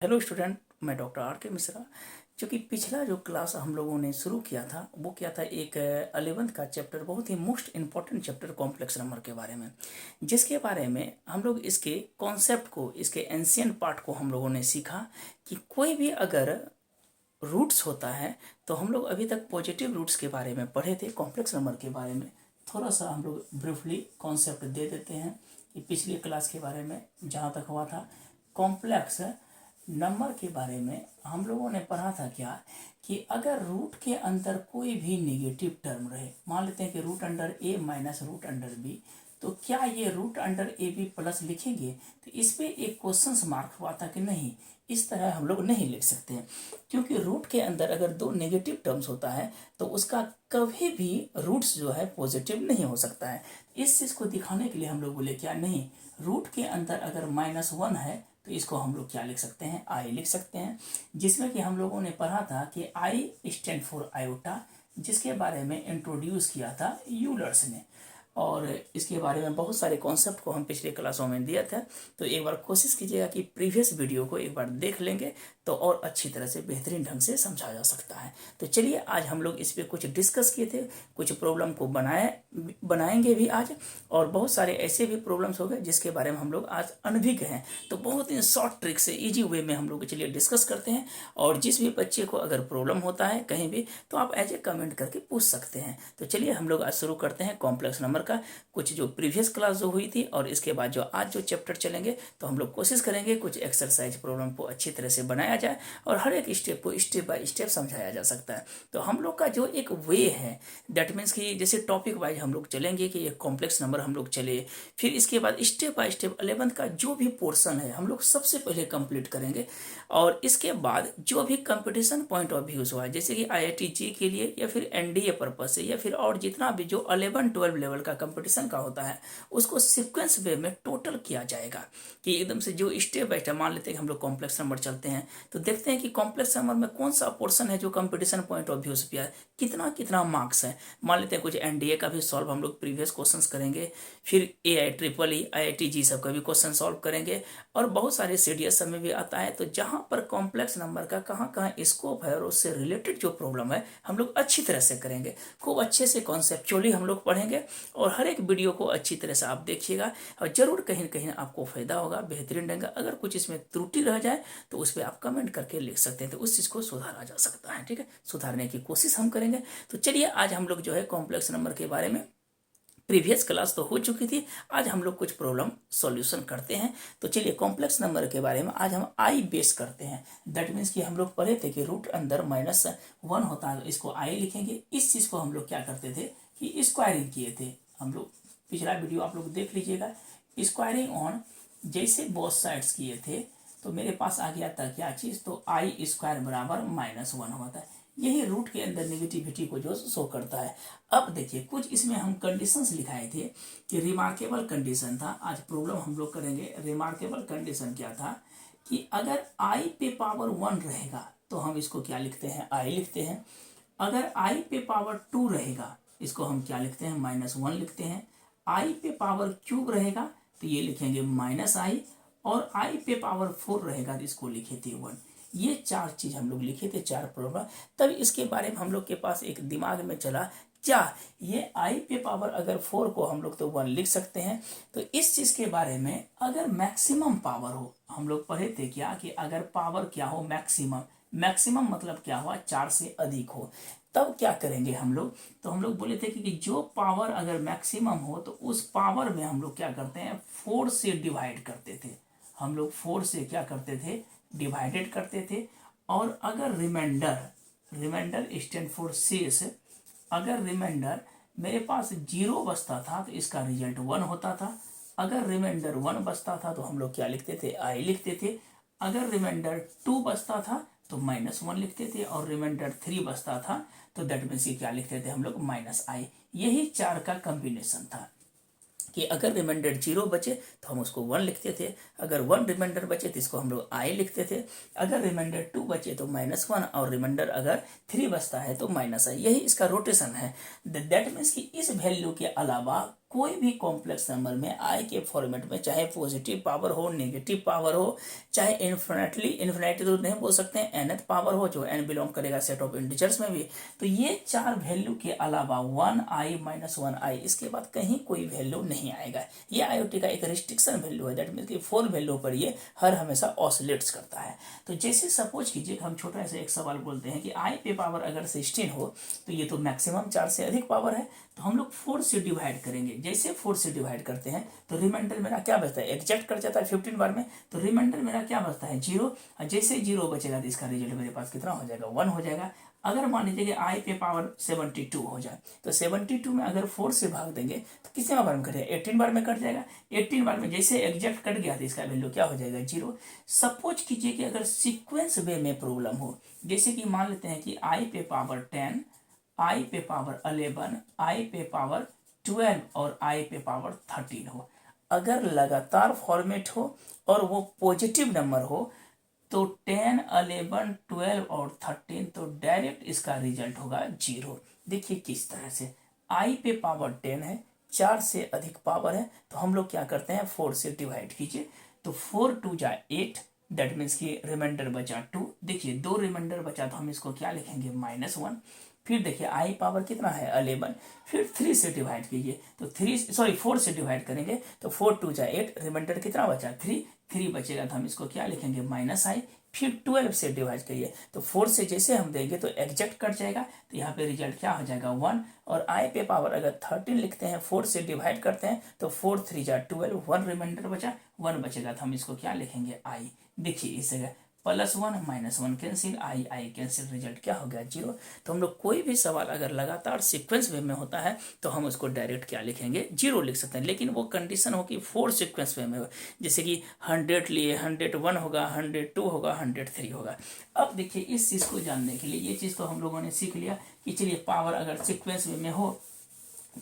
Hello student, मैं doctor R के मिश्रा। जो कि पिछला जो क्लास हम लोगों ने शुरू किया था वो क्या था, एक 11th का चैप्टर, बहुत ही most important chapter complex number के बारे में, जिसके बारे में हम लोग इसके कॉन्सेप्ट को, इसके एंशियंट पार्ट को हम लोगों ने सीखा कि कोई भी अगर रूट्स होता है तो हम लोग अभी तक पॉजिटिव रूट्स के बारे में पढ़े थे। कॉम्प्लेक्स नंबर के बारे में थोड़ा सा हम लोग ब्रीफली कॉन्सेप्ट दे देते हैं कि पिछली क्लास के बारे में जहाँ तक हुआ था कॉम्प्लेक्स नंबर के बारे में हम लोगों ने पढ़ा था क्या कि अगर रूट के अंदर कोई भी नेगेटिव टर्म रहे, मान लेते हैं कि root under A minus root under B, तो क्या ये root under A B plus लिखेंगे? तो इस पे एक क्वेश्चन मार्क हुआ था कि नहीं, इस तरह हम लोग नहीं लिख सकते हैं, क्योंकि रूट के अंदर अगर दो नेगेटिव टर्म्स होता है तो उसका कभी भी रूट्स जो है पॉजिटिव नहीं हो सकता है। इस चीज़ को दिखाने के लिए हम लोग बोले क्या, नहीं, रूट के अंदर अगर -1 है तो इसको हम लोग क्या लिख सकते हैं, आई लिख सकते हैं, जिसमें कि हम लोगों ने पढ़ा था कि आई स्टैंड फॉर आयोटा, जिसके बारे में इंट्रोड्यूस किया था यूलर्स ने। और इसके बारे में बहुत सारे कॉन्सेप्ट को हम पिछले क्लासों में दिया था, तो एक बार कोशिश कीजिएगा कि प्रीवियस वीडियो को एक बार देख लेंगे तो और अच्छी तरह से बेहतरीन ढंग से समझा जा सकता है। तो चलिए आज हम लोग इस पर कुछ डिस्कस किए थे, कुछ प्रॉब्लम को बनाएंगे भी आज, और बहुत सारे ऐसे भी प्रॉब्लम्स हो गए जिसके बारे में हम लोग आज अनभिज्ञ हैं। तो बहुत ही शॉर्ट ट्रिक से ईजी वे में हम लोग चलिए डिस्कस करते हैं, और जिस भी बच्चे को अगर प्रॉब्लम होता है कहीं भी तो आप एज ए कमेंट करके पूछ सकते हैं। तो चलिए हम लोग आज शुरू करते हैं कॉम्प्लेक्स नंबर का। कुछ जो प्रीवियस क्लास जो हुई थी और इसके बाद जो आज जो चैप्टर चलेंगे, तो हम लोग कोशिश करेंगे कुछ एक्सरसाइज प्रॉब्लम को अच्छी तरह से बनाया जाए और हर एक स्टेप को स्टेप बाय स्टेप समझाया जा सकता है। तो हम लोग का जो एक वे है, दैट मीन्स कि जैसे टॉपिक वाइज हम लोग चलेंगे कि ये कॉम्प्लेक्स नंबर हम लोग चले, फिर इसके बाद स्टेप बाय स्टेप 11th का जो भी पोर्शन है हम लोग सबसे पहले कंप्लीट करेंगे, और इसके बाद जो भी कंपटीशन पॉइंट ऑफ व्यूज हुआ है, जैसे कि IIT जी के लिए या फिर NDA पर्पज से या फिर और जितना भी जो 11-12 लेवल का कंपटीशन का होता है उसको सीक्वेंस वे में टोटल किया जाएगा कि एकदम से जो स्टेप बाय स्टेप। मान लेते हैं कि हम लोग कॉम्प्लेक्स नंबर चलते हैं तो देखते हैं कि कॉम्प्लेक्स नंबर में कौन सा पोर्शन है जो कंपटीशन पॉइंट ऑफ व्यू से किया है, कितना कितना मार्क्स है। मान लेते हैं कुछ NDA का भी सॉल्व हम लोग प्रीवियस क्वेश्चन करेंगे, फिर AIEEE IIT जी सब का भी क्वेश्चन सॉल्व करेंगे, और बहुत सारे CDS सब में भी आता है। तो जहाँ पर कॉम्प्लेक्स नंबर का कहाँ कहाँ स्कोप है और उससे रिलेटेड जो प्रॉब्लम है हम लोग अच्छी तरह से करेंगे, खूब अच्छे से कॉन्सेप्चुअली हम लोग पढ़ेंगे, और हर एक वीडियो को अच्छी तरह से आप देखिएगा और जरूर कहीं ना कहीं आपको फायदा होगा, बेहतरीन ढंग। अगर कुछ इसमें त्रुटि रह जाए तो उस पर आप कमेंट करके लिख सकते हैं, तो उस चीज़ को सुधारा जा सकता है। ठीक है, सुधारने की कोशिश हम करेंगे। तो चलिए आज हम लोग जो है कॉम्प्लेक्स नंबर के बारे में, प्रीवियस क्लास तो हो चुकी थी, आज हम लोग कुछ प्रॉब्लम सॉल्यूशन करते हैं। तो चलिए कॉम्प्लेक्स नंबर के बारे में आज हम आई बेस करते हैं। दैट मीन्स कि हम लोग पढ़े थे कि रूट अंदर -1 होता है तो इसको आई लिखेंगे। इस चीज़ को हम लोग क्या करते थे कि स्क्वायरिंग किए थे हम लोग, पिछला वीडियो आप लोग देख लीजिएगा। स्क्वायरिंग ऑन जैसे बोथ साइड्स किए थे तो मेरे पास आ गया था क्या चीज़, तो आई स्क्वायर बराबर -1 होता है। यही रूट के अंदर नेगेटिविटी को जो शो करता है। अब देखिए कुछ इसमें हम कंडीशंस लिखाए थे कि रिमार्केबल कंडीशन था, आज प्रॉब्लम हम लोग करेंगे। रिमार्केबल कंडीशन क्या था कि अगर आई पे पावर 1 रहेगा तो हम इसको क्या लिखते हैं, आई लिखते हैं। अगर आई पे पावर 2 रहेगा इसको हम क्या लिखते हैं, -1 लिखते हैं। आई पे पावर क्यूब रहेगा तो ये लिखेंगे -i, और आई पे पावर 4 रहेगा तो इसको लिखे थे 1। ये चार चीज हम लोग लिखे थे, चार प्रॉब्लम। तब इसके बारे में हम लोग के पास एक दिमाग में चला, क्या ये आई पे पावर अगर 4 को हम लोग तो 1 लिख सकते हैं, तो इस चीज के बारे में अगर मैक्सिमम पावर हो, हम लोग पढ़े थे क्या कि अगर पावर क्या हो, मैक्सिमम, मैक्सिमम मतलब क्या हुआ, 4 से अधिक हो, तब क्या करेंगे हम लोग। तो हम लोग बोले थे कि जो पावर अगर मैक्सिमम हो तो उस पावर में हम लोग क्या करते हैं, 4 से डिवाइड करते थे। हम लोग 4 से क्या करते थे, डिवाइडेड करते थे। और अगर रिमाइंडर, रिमाइंडर स्टैंड फॉर शेष, अगर रिमाइंडर मेरे पास 0 बचता था तो इसका रिजल्ट 1 होता था। अगर रिमाइंडर 1 बचता था तो हम लोग क्या लिखते थे, आई लिखते थे। अगर रिमाइंडर 2 बचता था तो -1 लिखते थे, और रिमाइंडर 3 बचता था तो दैट मीन्स क्या लिखते थे हम लोग, -i। यही चार का कॉम्बिनेशन था कि अगर रिमाइंडर 0 बचे तो हम उसको 1 लिखते थे, अगर 1 रिमाइंडर बचे तो इसको हम लोग आई लिखते थे, अगर रिमाइंडर 2 बचे तो -1, और रिमाइंडर अगर 3 बचता है तो -i। यही इसका रोटेशन है। दैट मीन्स कि इस वैल्यू के अलावा कोई भी कॉम्प्लेक्स नंबर में आई के फॉर्मेट में चाहे पॉजिटिव पावर हो, नेगेटिव पावर हो, चाहे इन्फिनिटी तो नहीं बोल सकते हैं, nth पावर हो जो n बिलोंग करेगा सेट ऑफ इंटीजर्स में भी, तो ये 4 वैल्यू के अलावा 1i माइनस 1i इसके बाद कहीं कोई वैल्यू नहीं आएगा। ये आईओटी का एक रिस्ट्रिक्शन वैल्यू है, दैट मीन्स कि 4 वैल्यू पर ये हर हमेशा ऑसिलेट्स करता है। तो जैसे सपोज कीजिए हम छोटा सा एक सवाल बोलते हैं कि आई पे पावर अगर 16 हो तो ये तो मैक्सिमम 4 से अधिक पावर है, तो हम लोग 4 से डिवाइड करेंगे। जैसे 4 से डिवाइड करते हैं तो रिमाइंडर मेरा क्या बचता है, एग्जैक्ट कर जाता है 15 बार में, तो रिमाइंडर मेरा क्या बचता है 0। जैसे 0 बचेगा तो इसका रिजल्ट मेरे पास कितना हो जाएगा 1 हो जाएगा। अगर मान लीजिए कि आई पे पावर 72 हो जाए तो 72 में अगर 4 से भाग देंगे तो कितने बार में कटेगा, 18 बार में कट जाएगा। 18 बार में जैसे एग्जैक्ट कट गया तो इसका वैल्यू क्या हो जाएगा 0। सपोज कीजिए कि अगर सीक्वेंस वे में प्रॉब्लम हो, जैसे कि मान लेते हैं कि आई पे पावर 10, आई पे पावर 11, आई पे पावर 12 और आई पे पावर 13 हो, अगर लगातार फॉर्मेट हो और वो पॉजिटिव नंबर हो तो 10, 11, 12 और 13 तो डायरेक्ट इसका रिजल्ट होगा 0। देखिए किस तरह से आई पे पावर 10 है, 4 से अधिक पावर है, तो हम लोग क्या करते हैं 4 से डिवाइड कीजिए, तो 4 2 जा 8, दैट मीन्स कि रिमाइंडर बचा 2। देखिए 2 रिमाइंडर बचा तो हम इसको क्या लिखेंगे -1। फिर देखिए आई पावर कितना है 11, फिर 3 से डिवाइड कीजिए तो 4 से डिवाइड करेंगे तो 4 2 जा 8, रिमाइंडर कितना बचा 3 बचेगा तो हम इसको क्या लिखेंगे -i। फिर 12 से डिवाइड करिए तो 4 से जैसे हम देंगे तो एग्जैक्ट कट जाएगा, तो यहाँ पे रिजल्ट क्या हो जाएगा 1। और आई पे पावर अगर 13 लिखते हैं 4 से डिवाइड करते हैं तो 4 3 जा 12, 1 रिमाइंडर बचा 1 बचेगा तो हम इसको क्या लिखेंगे आई। देखिए इस जगह +1 -1 कैंसिल, आई कैंसिल, रिजल्ट क्या हो गया 0। तो हम लोग कोई भी सवाल अगर लगातार सीक्वेंस वे में होता है तो हम उसको डायरेक्ट क्या लिखेंगे 0 लिख सकते हैं, लेकिन वो कंडीशन हो कि 4 सीक्वेंस वे में हो, जैसे कि 100 लिए 101 होगा, 102 होगा, 103 होगा। अब देखिए इस चीज़ को जानने के लिए ये चीज़ तो हम लोगों ने सीख लिया कि चलिए पावर अगर सीक्वेंस वे में हो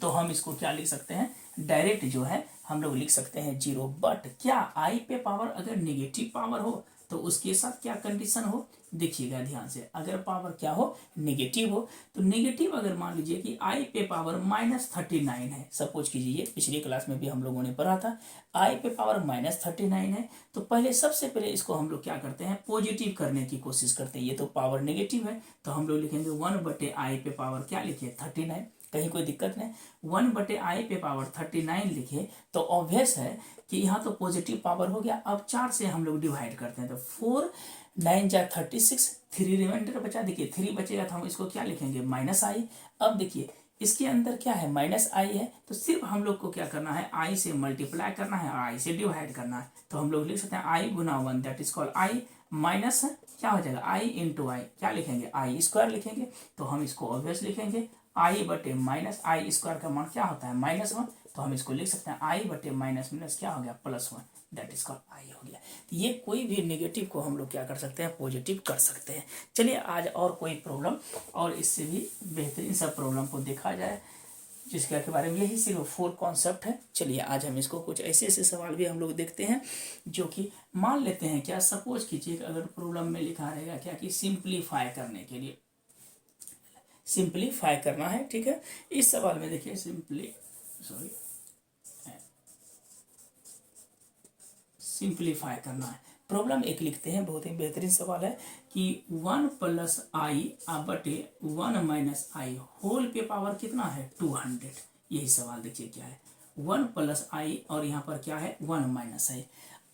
तो हम इसको क्या लिख सकते हैं डायरेक्ट जो है हम लोग लिख सकते हैं 0। बट क्या आई पे पावर अगर नेगेटिव पावर हो तो उसके साथ क्या कंडीशन हो, देखिएगा ध्यान से। अगर पावर क्या हो नेगेटिव हो तो नेगेटिव अगर मान लीजिए कि आई पे पावर -39 है, सपोज कीजिए ये पिछली क्लास में भी हम लोगों ने पढ़ा था, आई पे पावर -39 है, तो पहले सबसे पहले इसको हम लोग क्या करते हैं पॉजिटिव करने की कोशिश करते हैं। ये तो पावर नेगेटिव है तो हम लोग लिखेंगे 1/आई पे पावर क्या लिखे 39, कहीं कोई दिक्कत नहीं। 1/आई पे पावर 39 लिखे तो ऑब्वियस है कि यहाँ तो पॉजिटिव पावर हो गया। अब 4 से हम लोग डिवाइड करते हैं तो 4 9 जा 36, 3 रिमाइंडर बचा, देखिए 3 बचेगा तो हम इसको क्या लिखेंगे -i। अब देखिए इसके अंदर क्या है -i है, तो सिर्फ हम लोग को क्या करना है i से मल्टीप्लाई करना है और i से डिवाइड करना है, तो हम लोग लिख सकते हैं i Guna 1 that is called i minus क्या हो जाएगा i इंटू आई, क्या लिखेंगे आई स्क्वायर लिखेंगे, तो हम इसको ऑब्वियस लिखेंगे i/-i स्क्वायर का मान क्या होता है -1, तो हम इसको लिख सकते हैं i/- क्या हो गया +1 दैट इज कॉल्ड आई हो गया। तो ये कोई भी नेगेटिव को हम लोग क्या कर सकते हैं पॉजिटिव कर सकते हैं। चलिए आज और कोई प्रॉब्लम और इससे भी बेहतरीन सब प्रॉब्लम को देखा जाए जिसके के बारे में यही सिर्फ 4 कॉन्सेप्ट है। चलिए आज हम इसको कुछ ऐसे ऐसे सवाल भी हम लोग देखते हैं जो कि मान लेते हैं क्या, सपोज कीजिए अगर प्रॉब्लम में लिखा रहेगा क्या कि सिंप्लीफाई करने के लिए सिंप्लीफाई करना है, ठीक है। इस सवाल में देखिए सिंप्लीफाई करना है। प्रॉब्लम एक लिखते हैं, बहुत ही बेहतरीन सवाल है कि 1 + i/1 - i होल पे पावर कितना है 200। यही सवाल देखिए क्या है 1 + i और यहाँ पर क्या है 1 - i।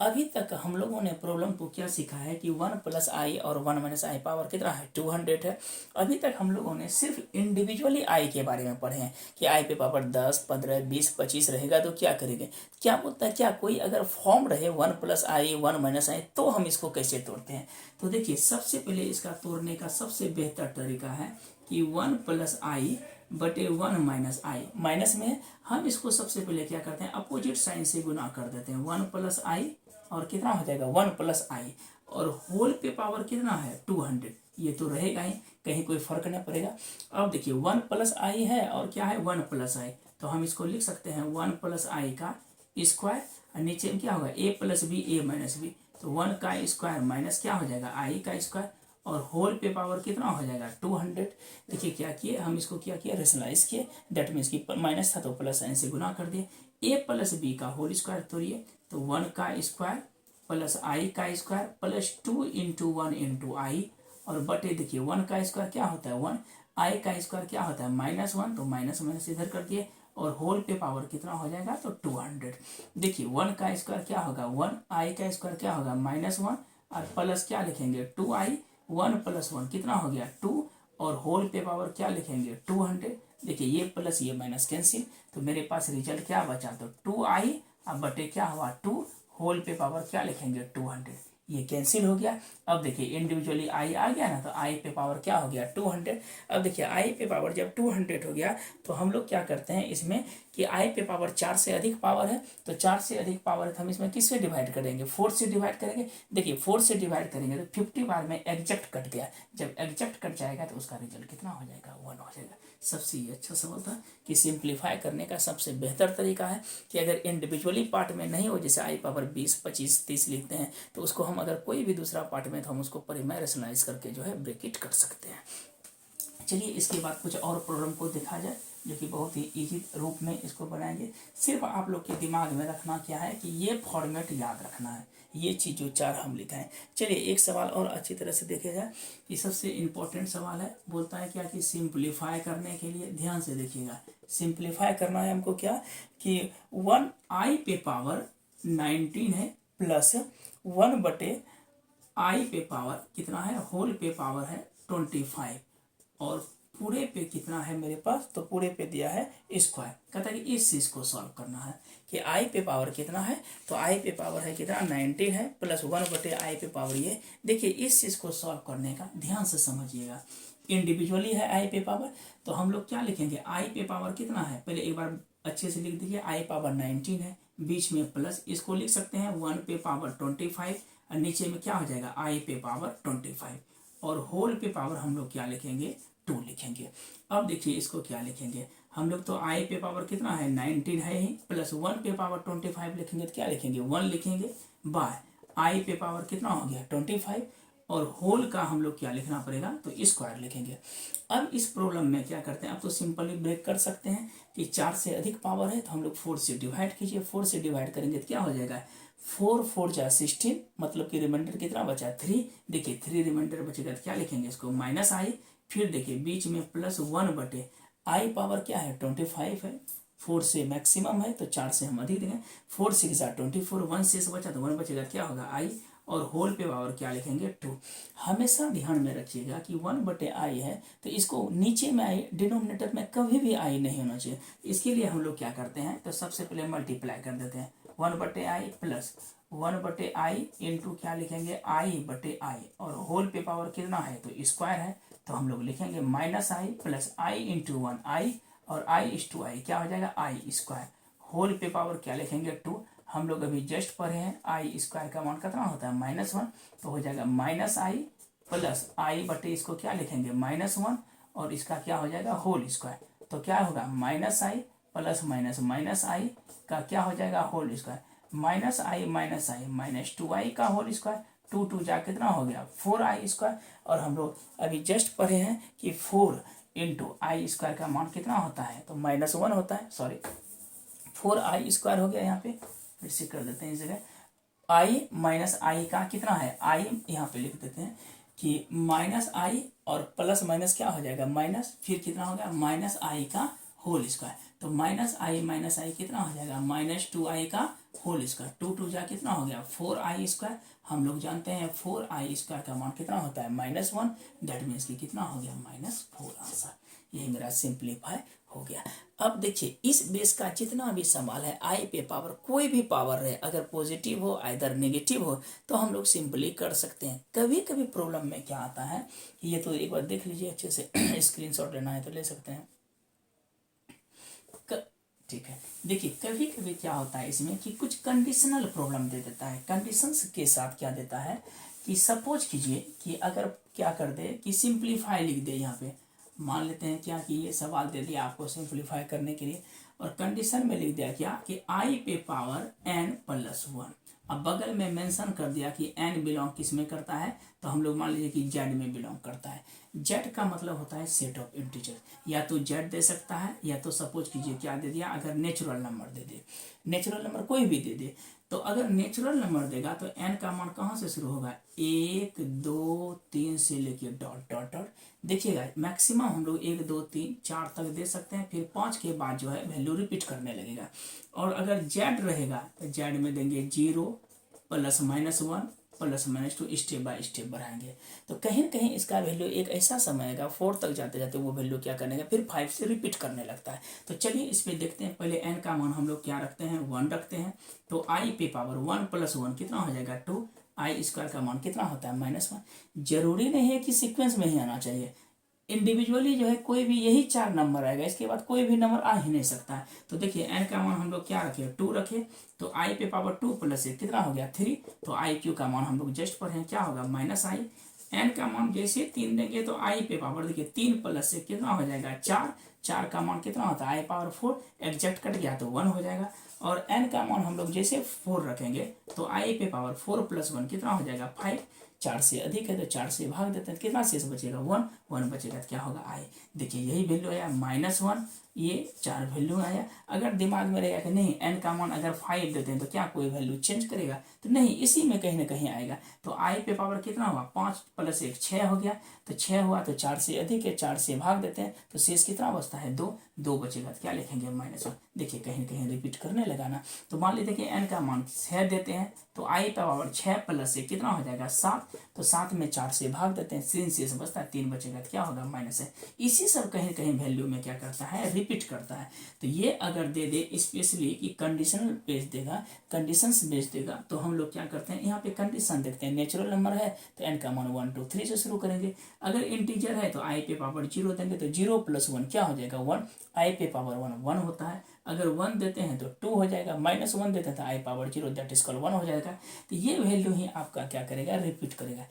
अभी तक हम लोगों ने प्रॉब्लम को क्या सीखा है कि 1 + i और 1 - i पावर कितना है 200 है। अभी तक हम लोगों ने सिर्फ इंडिविजुअली i के बारे में पढ़े हैं कि i पे पावर 10, 15, 20, 25 रहेगा तो क्या करेंगे। क्या बोलता है क्या कोई अगर फॉर्म रहे 1 + i 1 - i तो हम इसको कैसे तोड़ते हैं। तो देखिए सबसे पहले इसका तोड़ने का सबसे बेहतर तरीका है कि 1 + i/1 - i, माइनस में हम इसको सबसे पहले क्या करते हैं अपोजिट साइन से गुना कर देते हैं 1 + i और कितना हो जाएगा 1 + i और होल पे पावर कितना है 200, ये तो रहेगा ही, कहीं कोई फर्क नहीं पड़ेगा। अब देखिए 1 + i है और क्या है 1 + i, तो हम इसको लिख सकते हैं 1 + i का स्क्वायर और नीचे में क्या होगा a + b a - b, तो 1 का स्क्वायर माइनस क्या हो जाएगा i का स्क्वायर और होल पे पावर कितना हो जाएगा 200। देखिए क्या किए हम, इसको क्या किया रेशनलाइज किए, दैट मीन्स कि माइनस था तो प्लस साइन से गुना कर दिए। ए प्लस बी का होल स्क्वायर तोड़िए तो 1 का स्क्वायर प्लस आई का स्क्वायर प्लस 2 इंटू 1 इंटू आई, और बटे देखिए 1 का स्क्वायर क्या होता है 1, आई का स्क्वायर क्या होता है -1, तो माइनस माइनस इधर कर दिए, और होल पे पावर कितना हो जाएगा तो 200। देखिए 1 का स्क्वायर क्या होगा 1, आई का स्क्वायर क्या होगा -1, और प्लस क्या लिखेंगे 2i, 1 + 1 कितना हो गया 2, और होल पे पावर क्या लिखेंगे 200। देखिए ये प्लस ये माइनस कैंसिल, तो मेरे पास रिजल्ट क्या बचा तो 2i, अब बटे क्या हुआ 2, होल पे पावर क्या लिखेंगे 200, ये कैंसिल हो गया। अब देखिए इंडिविजुअली आई आ गया ना, तो आई पे पावर क्या हो गया 200। अब देखिए आई पे पावर जब 200 हो गया तो हम लोग क्या करते हैं इसमें कि आई पे पावर 4 से अधिक पावर है, तो 4 से अधिक पावर है तो हम इसमें किससे डिवाइड करेंगे 4 से डिवाइड करेंगे। देखिए 4 से डिवाइड करेंगे तो 50 बार में एग्जैक्ट कट गया, जब एग्जैक्ट कट जाएगा तो उसका रिजल्ट कितना हो जाएगा 1 हो जाएगा। सबसे ये अच्छा सवाल था कि सिंप्लीफाई करने का सबसे बेहतर तरीका है कि अगर इंडिविजुअली पार्ट में नहीं हो, जैसे आई पावर 20 25 30 लिखते हैं, तो उसको हम अगर कोई भी दूसरा पार्ट में तो हम उसको परिमेय रेशनलाइज करके जो है ब्रेकेट कर सकते हैं। चलिए इसके बाद कुछ और प्रॉब्लम को देखा जाए जो कि बहुत ही इजी रूप में इसको बनाएंगे। सिर्फ आप लोग के दिमाग में रखना क्या है कि ये फॉर्मेट याद रखना है, ये चीज़ जो 4 हम लिखाएं। चलिए एक सवाल और अच्छी तरह से देखे जाए कि सबसे इम्पोर्टेंट सवाल है, बोलता है क्या कि सिंप्लीफाई करने के लिए ध्यान से देखिएगा, सिंप्लीफाई करना है हमको क्या कि 1i पे पावर 19 है प्लस 1 बटे आई पे पावर कितना है होल पे पावर है 25, और पूरे पे कितना है मेरे पास तो पूरे पे दिया है स्क्वायर। कहता है कि इस चीज़ को सॉल्व करना है कि आई पे पावर कितना है, तो आई पे पावर है कितना 19 है प्लस 1 बटे आई पे पावर ये। देखिए इस चीज़ को सॉल्व करने का ध्यान से समझिएगा, इंडिविजुअली है आई पे पावर, तो हम लोग क्या लिखेंगे आई पे पावर कितना है, पहले एक बार अच्छे से लिख दीजिए, आई पावर 19 है, बीच में प्लस, इसको लिख सकते हैं 1 पे पावर 25, और नीचे में क्या हो जाएगा आई पे पावर 25, और होल पे पावर हम लोग क्या लिखेंगे 2 लिखेंगे। अब देखिए इसको क्या लिखेंगे हम लोग, तो आई पे पावर कितना है 19 है ही, प्लस 1 पे पावर 25 लिखेंगे तो क्या लिखेंगे 1 लिखेंगे, बाय आई पे पावर कितना हो गया 25, और होल का हम लोग क्या लिखना पड़ेगा तो स्क्वायर लिखेंगे। अब इस प्रॉब्लम में क्या करते हैं, आप तो सिंपली ब्रेक कर सकते हैं कि 4 से अधिक पावर है तो हम लोग 4 से डिवाइड कीजिए, 4 से डिवाइड करेंगे तो क्या हो जाएगा 4 4 जा 16, मतलब कि रिमाइंडर कितना बचा 3। देखिए 3 रिमाइंडर बचेगा तो क्या लिखेंगे इसको माइनस आई, फिर देखिए बीच में प्लस 1 बटे आई पावर क्या है 25 है, 4 से मैक्सिमम है तो 4 से हम अधिक देंगे, 4 6 24, 1 से बचा तो 1 बचेगा क्या होगा आई, और होल पे पावर क्या लिखेंगे 2। हमेशा ध्यान में रखिएगा कि 1 बटे आई है तो इसको नीचे में आई, डिनोमिनेटर में कभी भी आई नहीं होना चाहिए। इसके लिए हम लोग क्या करते हैं तो सबसे पहले मल्टीप्लाई कर देते हैं, 1 बटे आई प्लस 1 बटे आई इंटू क्या लिखेंगे आई बटे आई, और होल पे पावर कितना है तो स्क्वायर है, तो हम लोग लिखेंगे माइनस आई प्लस आई इंटू 1 आई, और आई इस टू आई क्या हो जाएगा आई स्क्वायर, होल पे पावर क्या लिखेंगे 2। हम लोग अभी जस्ट पढ़े हैं आई स्क्वायर का मान कितना होता है -1, तो हो जाएगा माइनस आई प्लस आई बटे इसको क्या लिखेंगे -1, और इसका क्या हो जाएगा होल स्क्वायर, तो क्या होगा माइनस आई प्लस माइनस माइनस आई का क्या हो जाएगा होल स्क्वायर, माइनस आई माइनस 2i का होल स्क्वायर, 2 2 जा कितना हो गया 4i स्क्वायर, और हम लोग अभी जस्ट पढ़े हैं कि 4 इंटू आई स्क्वायर का मान कितना होता है तो -1 होता है, सॉरी 4i स्क्वायर हो गया, यहाँ पे फिर से कर देते हैं इस जगह आई माइनस आई का कितना है आई, यहाँ पे लिख देते हैं कि माइनस आई और प्लस माइनस क्या हो जाएगा माइनस, फिर कितना हो गया माइनस आई का होल स्क्वायर, तो माइनस आई कितना हो जाएगा -2i का होल स्क्वायर, 2 2 जा कितना हो गया 4i स्क्वायर। हम लोग जानते हैं 4i स्क्वायर का मान कितना होता है -1, दैट मीन्स कि कितना हो गया -4 आंसर। यही मेरा सिंप्लीफाई हो गया। अब देखिए इस बेस का जितना भी सवाल है आई पे पावर कोई भी पावर रहे, अगर पॉजिटिव हो इधर नेगेटिव हो तो हम लोग सिंपली कर सकते हैं। कभी कभी प्रॉब्लम में क्या आता है, ये तो एक बार देख लीजिए अच्छे से स्क्रीनशॉट लेना है तो ले सकते हैं, ठीक है। देखिए कभी कभी क्या होता है इसमें कि कुछ कंडीशनल प्रॉब्लम दे देता है, कंडीशंस के साथ क्या देता है कि सपोज कीजिए कि अगर क्या कर दे कि सिंप्लीफाई लिख दे, यहाँ पे मान लेते हैं क्या कि ये सवाल दे दिया आपको सिंप्लीफाई करने के लिए, और कंडीशन में लिख दिया क्या कि आई पे पावर n + 1, अब बगल में मेंशन कर दिया कि n बिलोंग किस में करता है, तो हम लोग मान लीजिए कि z में बिलोंग करता है। z का मतलब होता है सेट ऑफ इंटीजर, या तो z दे सकता है या तो सपोज कीजिए क्या दे दिया, अगर नेचुरल नंबर दे दे, नेचुरल नंबर कोई भी दे दे, तो अगर नेचुरल नंबर देगा तो n का मान कहाँ से शुरू होगा, 1 2 3 से लेके डॉट डॉट डॉट। देखिएगा मैक्सिमम हम लोग 1 2 3 4 तक दे सकते हैं, फिर 5 के बाद जो है वैल्यू रिपीट करने लगेगा। और अगर z रहेगा तो z में देंगे 0 plus minus 1 plus minus 2, step by step बढ़ाएंगे। तो कहीं ना कहीं इसका वैल्यू एक ऐसा समय आएगा 4 तक जाते जाते वो वैल्यू क्या करने का, फिर 5 से रिपीट करने लगता है। तो चलिए इस पे देखते हैं। पहले n का मान हम लोग क्या रखते हैं, 1 रखते हैं। तो i पे पावर 1 प्लस 1 कितना हो जाएगा 2, i स्क्वायर का मान कितना होता है -1। जरूरी नहीं है कि सीक्वेंस में ही आना चाहिए, इंडिविजुअली जो है कोई भी यही 4 नंबर आएगा, इसके बाद कोई भी नंबर आ ही नहीं सकता है। तो देखिए n का मान हम लोग क्या रखे, 2 रखे, तो i पे पावर 2 प्लस 1 कितना हो गया 3। तो i क्यू का मान हम लोग जस्ट पढ़े क्या होगा -i। n का मान जैसे 3 देंगे तो i पे पावर देखिए 3 प्लस 1 कितना हो जाएगा 4, 4 का मान कितना होता है i पावर 4, एग्जैक्ट कट गया तो 1 हो जाएगा। और n का मान हम लोग जैसे 4 रखेंगे तो i पे पावर 4 प्लस 1 कितना हो जाएगा 5, 4 से अधिक है तो 4 से भाग देते हैं, कितना शेष बचेगा 1, 1 बचेगा तो क्या होगा i। देखिए यही वैल्यू आया -1, ये 4 वैल्यू आया। अगर दिमाग में रहेगा कि नहीं n का मान अगर 5 देते हैं तो क्या कोई वैल्यू चेंज करेगा, तो नहीं, इसी में कहीं ना कहीं आएगा। तो i पे पावर कितना हुआ 5 प्लस 1 6 हो गया, तो 6 हुआ तो 4 से अधिक है, 4 से भाग देते हैं तो शेष कितना बचता है 2, 2 बचेगा तो क्या लिखेंगे -1। देखिए कहीं कहीं रिपीट करने लगा ना। तो मान लीजिए कि n का मान 6 देते हैं तो i पे पावर 6 प्लस 1 कितना हो जाएगा 7, तो 7 में 4 से भाग देते हैं, 3 शेष बचता है, 3 बचेगा तो क्या होगा -है। इसी सब कहीं कहीं वैल्यू में क्या करता है रिपीट करता है। तो ये अगर दे दे स्पेशली कि कंडीशनल बेस देगा, कंडीशंस बेस देगा, तो हम लोग क्या करते हैं यहाँ पे कंडीशन देखते हैं। नेचुरल नंबर है तो n का मान 1 2 3 से शुरू करेंगे। अगर इंटीजर है तो i पे पावर 0 देंगे तो 0 प्लस 1 क्या हो जाएगा 1, i पे पावर 1 होता है। अगर 1 देते हैं तो 2 हो जाएगा, -1 देते हैं तो i power 0 that is call 1 हो जाएगा। तो ये वैल्यू ही आपका क्या करेगा रिपीट करेगा।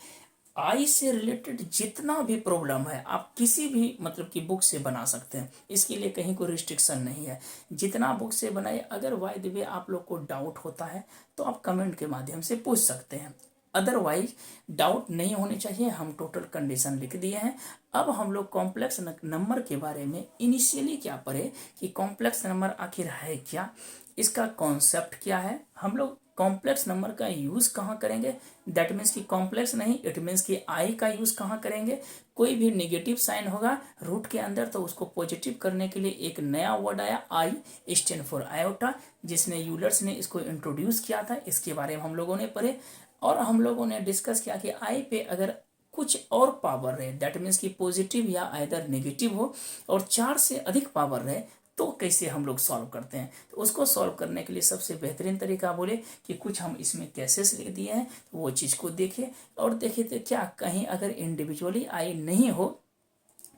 आई से रिलेटेड जितना भी प्रॉब्लम है आप किसी भी मतलब की बुक से बना सकते हैं, इसके लिए कहीं कोई रिस्ट्रिक्शन नहीं है, जितना बुक से बनाए। अगर बाय द वे आप लोग को डाउट होता है तो आप कमेंट के माध्यम से पूछ सकते हैं, अदरवाइज डाउट नहीं होने चाहिए। हम टोटल कंडीशन लिख दिए हैं। अब हम लोग कॉम्प्लेक्स नंबर के बारे में इनिशियली क्या पढ़े कि कॉम्प्लेक्स नंबर आखिर है क्या, इसका कॉन्सेप्ट क्या है, हम लोग कॉम्प्लेक्स नंबर का यूज कहाँ करेंगे, दैट मीन्स कि कॉम्प्लेक्स नहीं, इट मीन्स कि आई का यूज कहाँ करेंगे। कोई भी नेगेटिव साइन होगा रूट के अंदर तो उसको पॉजिटिव करने के लिए एक नया वर्ड आया आई, स्टैंड फॉर आयोटा, जिसने यूलर्स ने इसको इंट्रोड्यूस किया था। इसके बारे में हम लोगों ने पढ़े और हम लोगों ने डिस्कस किया कि आई पे अगर कुछ और पावर रहे, दैट मीन्स कि पॉजिटिव या आइदर नेगेटिव हो और 4 से अधिक पावर रहे तो कैसे हम लोग सॉल्व करते हैं। तो उसको सॉल्व करने के लिए सबसे बेहतरीन तरीका बोले कि कुछ हम इसमें कैसेस लिख दिए हैं, तो वो चीज़ को देखिए और देखिए तो क्या कहीं अगर इंडिविजुअली आई नहीं हो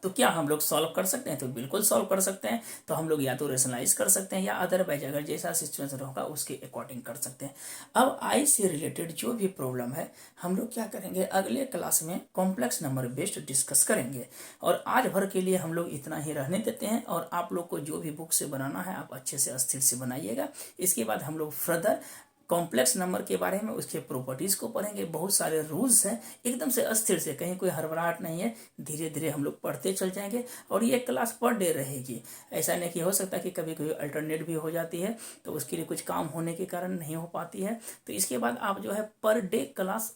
तो क्या हम लोग सॉल्व कर सकते हैं, तो बिल्कुल सॉल्व कर सकते हैं। तो हम लोग या तो रेशनलाइज कर सकते हैं या अदरवाइज अगर जैसा सिचुएशन होगा उसके अकॉर्डिंग कर सकते हैं। अब आई से रिलेटेड जो भी प्रॉब्लम है हम लोग क्या करेंगे अगले क्लास में कॉम्प्लेक्स नंबर बेस्ड डिस्कस करेंगे। और आज भर के लिए हम लोग इतना ही रहने देते हैं और आप लोग को जो भी बुक से बनाना है आप अच्छे से अस्थिर से बनाइएगा। इसके बाद हम लोग फर्दर कॉम्प्लेक्स नंबर के बारे में उसके प्रॉपर्टीज को पढ़ेंगे। बहुत सारे रूल्स हैं, एकदम से अस्थिर से, कहीं कोई हड़बड़ाहट नहीं है, धीरे धीरे हम लोग पढ़ते चल जाएंगे। और ये क्लास पर डे रहेगी, ऐसा नहीं कि हो सकता कि कभी कभी अल्टरनेट भी हो जाती है तो उसके लिए कुछ काम होने के कारण नहीं हो पाती है। तो इसके बाद आप जो है पर डे क्लास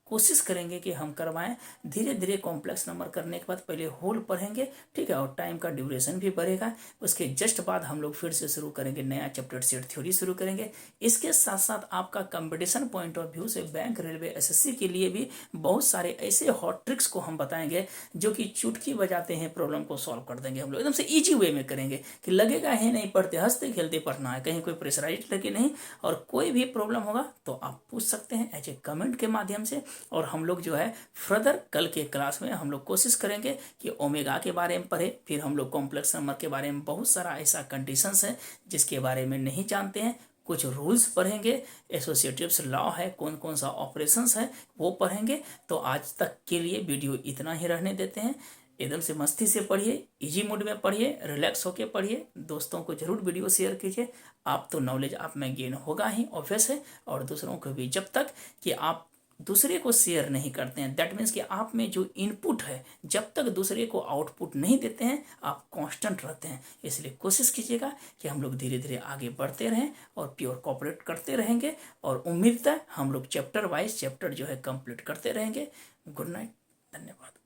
कोशिश करेंगे कि हम करवाएं। धीरे धीरे कॉम्प्लेक्स नंबर करने के बाद पहले होल पढ़ेंगे, ठीक है, और टाइम का ड्यूरेशन भी बढ़ेगा। उसके जस्ट बाद हम लोग फिर से शुरू करेंगे नया चैप्टर सेट थ्योरी शुरू करेंगे। इसके साथ साथ आपका कंपटीशन पॉइंट ऑफ व्यू से बैंक रेलवे एसएससी के लिए भी बहुत सारे ऐसे हॉट ट्रिक्स को हम बताएंगे जो कि चुटकी बजाते हैं प्रॉब्लम को सॉल्व कर देंगे। हम लोग एकदम से ईजी वे में करेंगे कि लगेगा ही नहीं पढ़ते, हंसते खेलते पढ़ना है, कहीं कोई प्रेशराइज लगे नहीं। और कोई भी प्रॉब्लम होगा तो आप पूछ सकते हैं ऐसे कमेंट के माध्यम से। और हम लोग जो है फर्दर कल के क्लास में हम लोग कोशिश करेंगे कि ओमेगा के बारे में पढ़े, फिर हम लोग कॉम्प्लेक्स नंबर के बारे में बहुत सारा ऐसा कंडीशंस है जिसके बारे में नहीं जानते हैं, कुछ रूल्स पढ़ेंगे, एसोसिएटिव्स लॉ है, कौन कौन सा ऑपरेशंस है वो पढ़ेंगे। तो आज तक के लिए वीडियो इतना ही रहने देते हैं। एकदम से मस्ती से पढ़िए, इजी मोड में पढ़िए, रिलैक्स होके पढ़िए। दोस्तों को जरूर वीडियो शेयर कीजिए। आप तो नॉलेज आप में गेन होगा ही ऑब्वियस है, और दूसरों को भी। जब तक कि आप दूसरे को शेयर नहीं करते हैं, दैट मीन्स कि आप में जो इनपुट है, जब तक दूसरे को आउटपुट नहीं देते हैं, आप कांस्टेंट रहते हैं। इसलिए कोशिश कीजिएगा कि हम लोग धीरे धीरे आगे बढ़ते रहें और प्योर कॉपरेट करते रहेंगे, और उम्मीद है हम लोग चैप्टर वाइज चैप्टर जो है कंप्लीट करते रहेंगे। गुड नाइट, धन्यवाद।